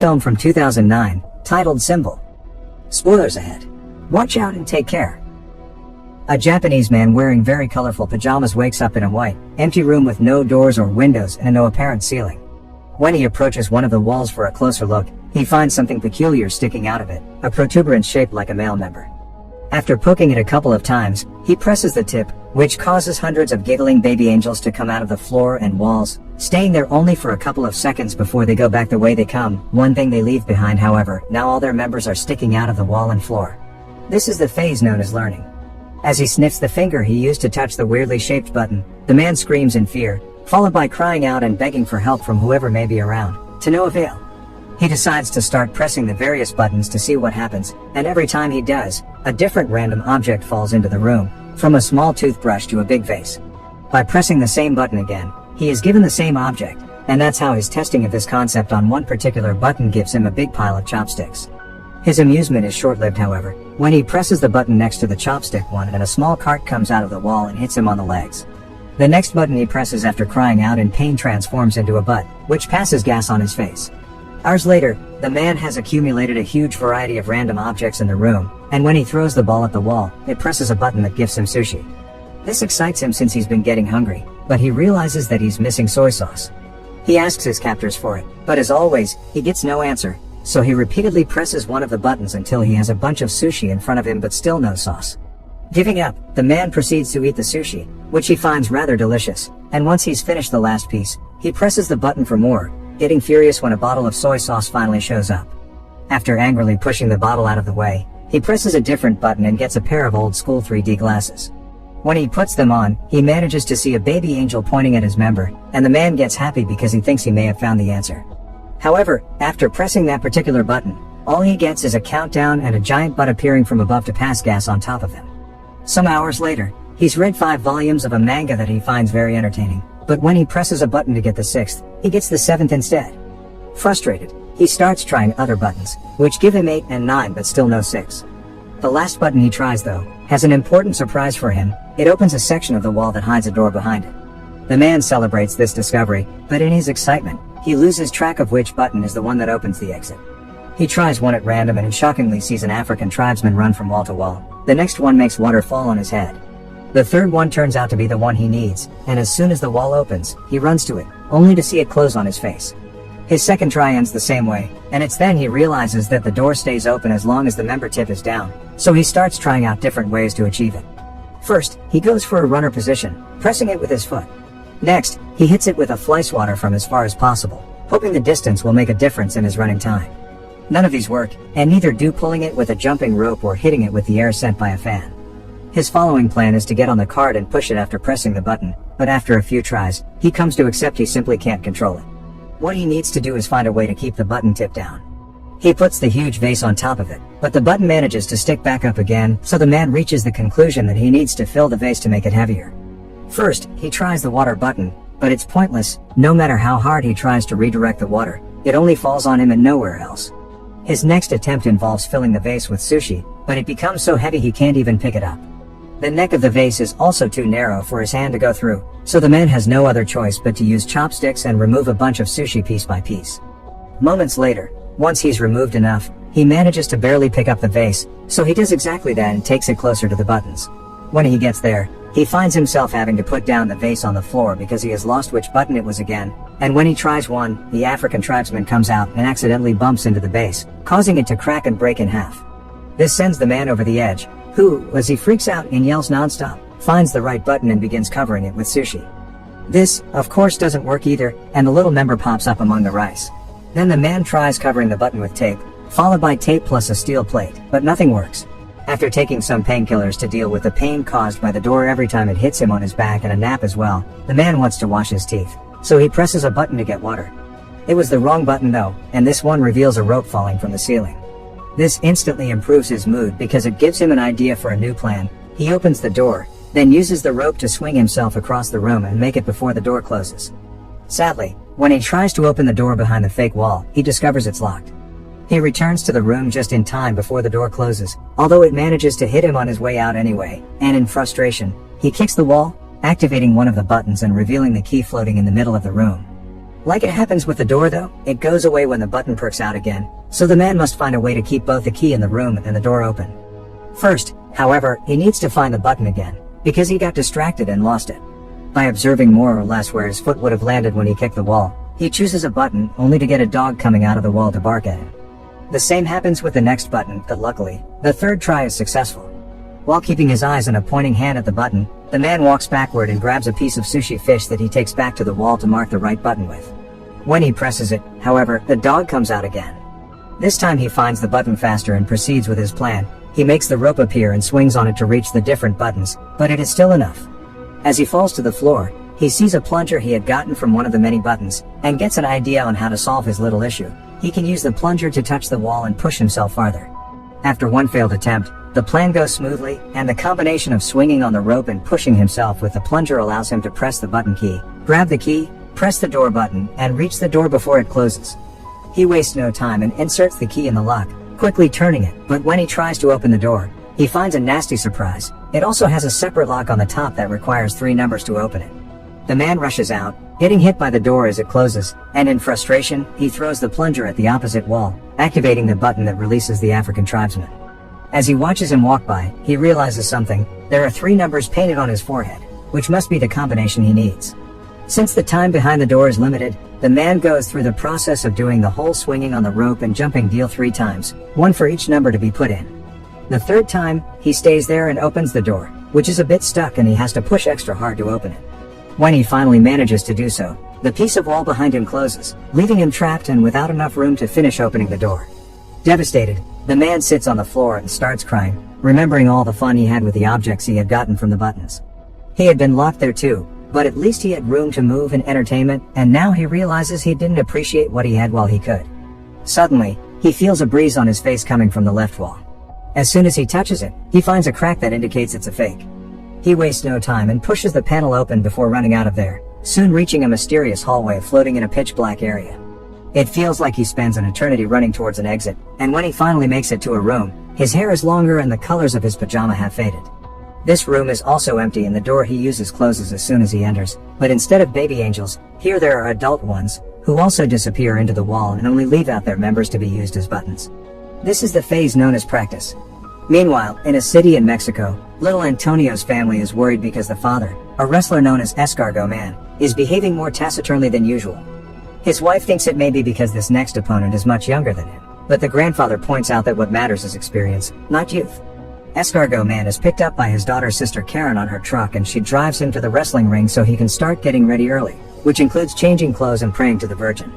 Film from 2009, titled Shinboru. Spoilers ahead. Watch out and take care. A Japanese man wearing very colorful pajamas wakes up in a white, empty room with no doors or windows and no apparent ceiling. When he approaches one of the walls for a closer look, he finds something peculiar sticking out of it, a protuberance shaped like a male member. After poking it a couple of times, he presses the tip, which causes hundreds of giggling baby angels to come out of the floor and walls, staying there only for a couple of seconds before they go back the way they come. One thing they leave behind, however, now all their members are sticking out of the wall and floor. This is the phase known as learning. As he sniffs the finger he used to touch the weirdly shaped button, the man screams in fear, followed by crying out and begging for help from whoever may be around, to no avail. He decides to start pressing the various buttons to see what happens, and every time he does, a different random object falls into the room, from a small toothbrush to a big vase. By pressing the same button again, he is given the same object, and that's how his testing of this concept on one particular button gives him a big pile of chopsticks. His amusement is short-lived, however, when he presses the button next to the chopstick one and a small cart comes out of the wall and hits him on the legs. The next button he presses after crying out in pain transforms into a butt, which passes gas on his face. Hours later, the man has accumulated a huge variety of random objects in the room, and when he throws the ball at the wall, it presses a button that gives him sushi. This excites him since he's been getting hungry, but he realizes that he's missing soy sauce. He asks his captors for it, but as always, he gets no answer, so he repeatedly presses one of the buttons until he has a bunch of sushi in front of him but still no sauce. Giving up, the man proceeds to eat the sushi, which he finds rather delicious, and once he's finished the last piece, he presses the button for more, getting furious when a bottle of soy sauce finally shows up. After angrily pushing the bottle out of the way, he presses a different button and gets a pair of old school 3D glasses. When he puts them on, he manages to see a baby angel pointing at his member, and the man gets happy because he thinks he may have found the answer. However, after pressing that particular button, all he gets is a countdown and a giant butt appearing from above to pass gas on top of him. Some hours later, he's read 5 volumes of a manga that he finds very entertaining, but when he presses a button to get the 6th, he gets the 7th instead. Frustrated, he starts trying other buttons, which give him 8 and 9 but still no 6. The last button he tries, though, has an important surprise for him. It opens a section of the wall that hides a door behind it. The man celebrates this discovery, but in his excitement, he loses track of which button is the one that opens the exit. He tries one at random and shockingly sees an African tribesman run from wall to wall. The next one makes water fall on his head. The third one turns out to be the one he needs, and as soon as the wall opens, he runs to it, only to see it close on his face. His second try ends the same way, and it's then he realizes that the door stays open as long as the member tip is down, so he starts trying out different ways to achieve it. First, he goes for a runner position, pressing it with his foot. Next, he hits it with a fly swatter from as far as possible, hoping the distance will make a difference in his running time. None of these work, and neither do pulling it with a jumping rope or hitting it with the air sent by a fan. His following plan is to get on the cart and push it after pressing the button, but after a few tries, he comes to accept he simply can't control it. What he needs to do is find a way to keep the button tip down. He puts the huge vase on top of it, but the button manages to stick back up again, so the man reaches the conclusion that he needs to fill the vase to make it heavier. First, he tries the water button, but it's pointless. No matter how hard he tries to redirect the water, it only falls on him and nowhere else. His next attempt involves filling the vase with sushi, but it becomes so heavy he can't even pick it up. The neck of the vase is also too narrow for his hand to go through, so the man has no other choice but to use chopsticks and remove a bunch of sushi piece by piece. Moments later, once he's removed enough, he manages to barely pick up the vase, so he does exactly that and takes it closer to the buttons. When he gets there, he finds himself having to put down the vase on the floor because he has lost which button it was again, and when he tries one, the African tribesman comes out and accidentally bumps into the vase, causing it to crack and break in half. This sends the man over the edge, who, as he freaks out and yells nonstop, finds the right button and begins covering it with sushi. This, of course, doesn't work either, and the little member pops up among the rice. Then the man tries covering the button with tape, followed by tape plus a steel plate, but nothing works. After taking some painkillers to deal with the pain caused by the door every time it hits him on his back and a nap as well, the man wants to wash his teeth, so he presses a button to get water. It was the wrong button though, and this one reveals a rope falling from the ceiling. This instantly improves his mood because it gives him an idea for a new plan. He opens the door, then uses the rope to swing himself across the room and make it before the door closes. Sadly, when he tries to open the door behind the fake wall, he discovers it's locked. He returns to the room just in time before the door closes, although it manages to hit him on his way out anyway, and in frustration, he kicks the wall, activating one of the buttons and revealing the key floating in the middle of the room. Like it happens with the door though, it goes away when the button perks out again, so the man must find a way to keep both the key in the room and the door open. First, however, he needs to find the button again, because he got distracted and lost it. By observing more or less where his foot would have landed when he kicked the wall, he chooses a button only to get a dog coming out of the wall to bark at him. The same happens with the next button, but luckily, the third try is successful. While keeping his eyes and a pointing hand at the button, the man walks backward and grabs a piece of sushi fish that he takes back to the wall to mark the right button with. When he presses it, however, the dog comes out again. This time he finds the button faster and proceeds with his plan. He makes the rope appear and swings on it to reach the different buttons, but it is still enough. As he falls to the floor, he sees a plunger he had gotten from one of the many buttons, and gets an idea on how to solve his little issue. He can use the plunger to touch the wall and push himself farther. After one failed attempt, the plan goes smoothly, and the combination of swinging on the rope and pushing himself with the plunger allows him to press the button key, grab the key, press the door button, and reach the door before it closes. He wastes no time and inserts the key in the lock, quickly turning it, but when he tries to open the door, he finds a nasty surprise. It also has a separate lock on the top that requires 3 numbers to open it. The man rushes out, getting hit by the door as it closes, and in frustration, he throws the plunger at the opposite wall, activating the button that releases the African tribesman. As he watches him walk by, he realizes something. There are 3 numbers painted on his forehead, which must be the combination he needs. Since the time behind the door is limited, the man goes through the process of doing the whole swinging on the rope and jumping deal 3 times, 1 for each number to be put in. The 3rd time, he stays there and opens the door, which is a bit stuck and he has to push extra hard to open it. When he finally manages to do so, the piece of wall behind him closes, leaving him trapped and without enough room to finish opening the door. Devastated, the man sits on the floor and starts crying, remembering all the fun he had with the objects he had gotten from the buttons. He had been locked there too, but at least he had room to move and entertainment, and now he realizes he didn't appreciate what he had while he could. Suddenly, he feels a breeze on his face coming from the left wall. As soon as he touches it, he finds a crack that indicates it's a fake. He wastes no time and pushes the panel open before running out of there, soon reaching a mysterious hallway floating in a pitch-black area. It feels like he spends an eternity running towards an exit, and when he finally makes it to a room, his hair is longer and the colors of his pajama have faded. This room is also empty and the door he uses closes as soon as he enters, but instead of baby angels, here there are adult ones, who also disappear into the wall and only leave out their members to be used as buttons. This is the phase known as practice. Meanwhile, in a city in Mexico, little Antonio's family is worried because the father, a wrestler known as Escargot Man, is behaving more taciturnly than usual. His wife thinks it may be because this next opponent is much younger than him, but the grandfather points out that what matters is experience, not youth. Escargot Man is picked up by his daughter's sister Karen on her truck and she drives him to the wrestling ring so he can start getting ready early, which includes changing clothes and praying to the Virgin.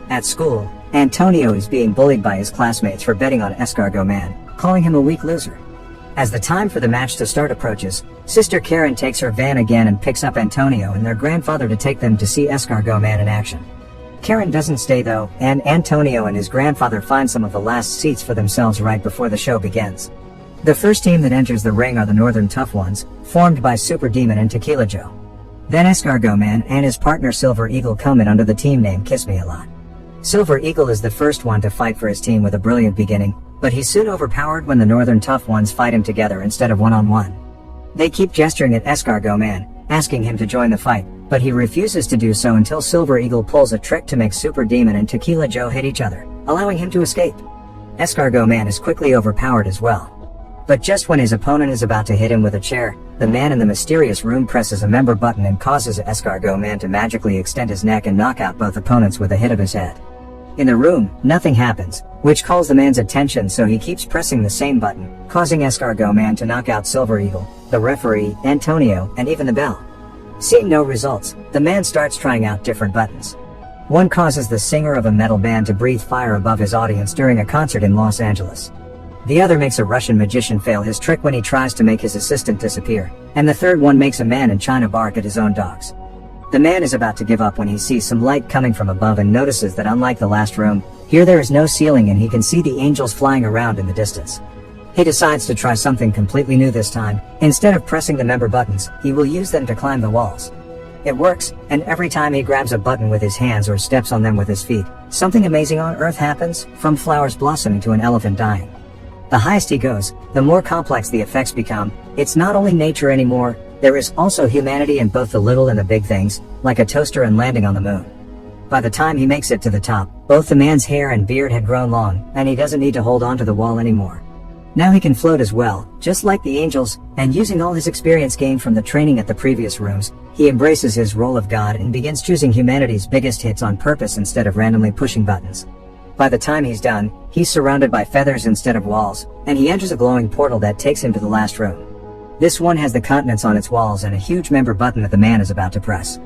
At school, Antonio is being bullied by his classmates for betting on Escargot Man, calling him a weak loser. As the time for the match to start approaches, Sister Karen takes her van again and picks up Antonio and their grandfather to take them to see Escargot Man in action. Karen doesn't stay though, and Antonio and his grandfather find some of the last seats for themselves right before the show begins. The first team that enters the ring are the Northern Tough Ones, formed by Super Demon and Tequila Joe. Then Escargot Man and his partner Silver Eagle come in under the team name Kiss Me A Lot. Silver Eagle is the first one to fight for his team with a brilliant beginning, but he's soon overpowered when the Northern Tough Ones fight him together instead of one-on-one. They keep gesturing at Escargot Man, asking him to join the fight, but he refuses to do so until Silver Eagle pulls a trick to make Super Demon and Tequila Joe hit each other, allowing him to escape. Escargot Man is quickly overpowered as well. But just when his opponent is about to hit him with a chair, the man in the mysterious room presses a member button and causes Escargot Man to magically extend his neck and knock out both opponents with a hit of his head. In the room, nothing happens, which calls the man's attention, so he keeps pressing the same button, causing Escargot Man to knock out Silver Eagle, the referee, Antonio, and even the bell. Seeing no results, the man starts trying out different buttons. One causes the singer of a metal band to breathe fire above his audience during a concert in Los Angeles. The other makes a Russian magician fail his trick when he tries to make his assistant disappear, and the third one makes a man in China bark at his own dogs. The man is about to give up when he sees some light coming from above and notices that unlike the last room, here there is no ceiling and he can see the angels flying around in the distance. He decides to try something completely new this time. Instead of pressing the member buttons, he will use them to climb the walls. It works, and every time he grabs a button with his hands or steps on them with his feet, something amazing on earth happens, from flowers blossoming to an elephant dying. The highest he goes, the more complex the effects become. It's not only nature anymore, there is also humanity in both the little and the big things, like a toaster and landing on the moon. By the time he makes it to the top, both the man's hair and beard had grown long, and he doesn't need to hold onto the wall anymore. Now he can float as well, just like the angels, and using all his experience gained from the training at the previous rooms, he embraces his role of God and begins choosing humanity's biggest hits on purpose instead of randomly pushing buttons. By the time he's done, he's surrounded by feathers instead of walls, and he enters a glowing portal that takes him to the last room. This one has the continents on its walls and a huge member button that the man is about to press.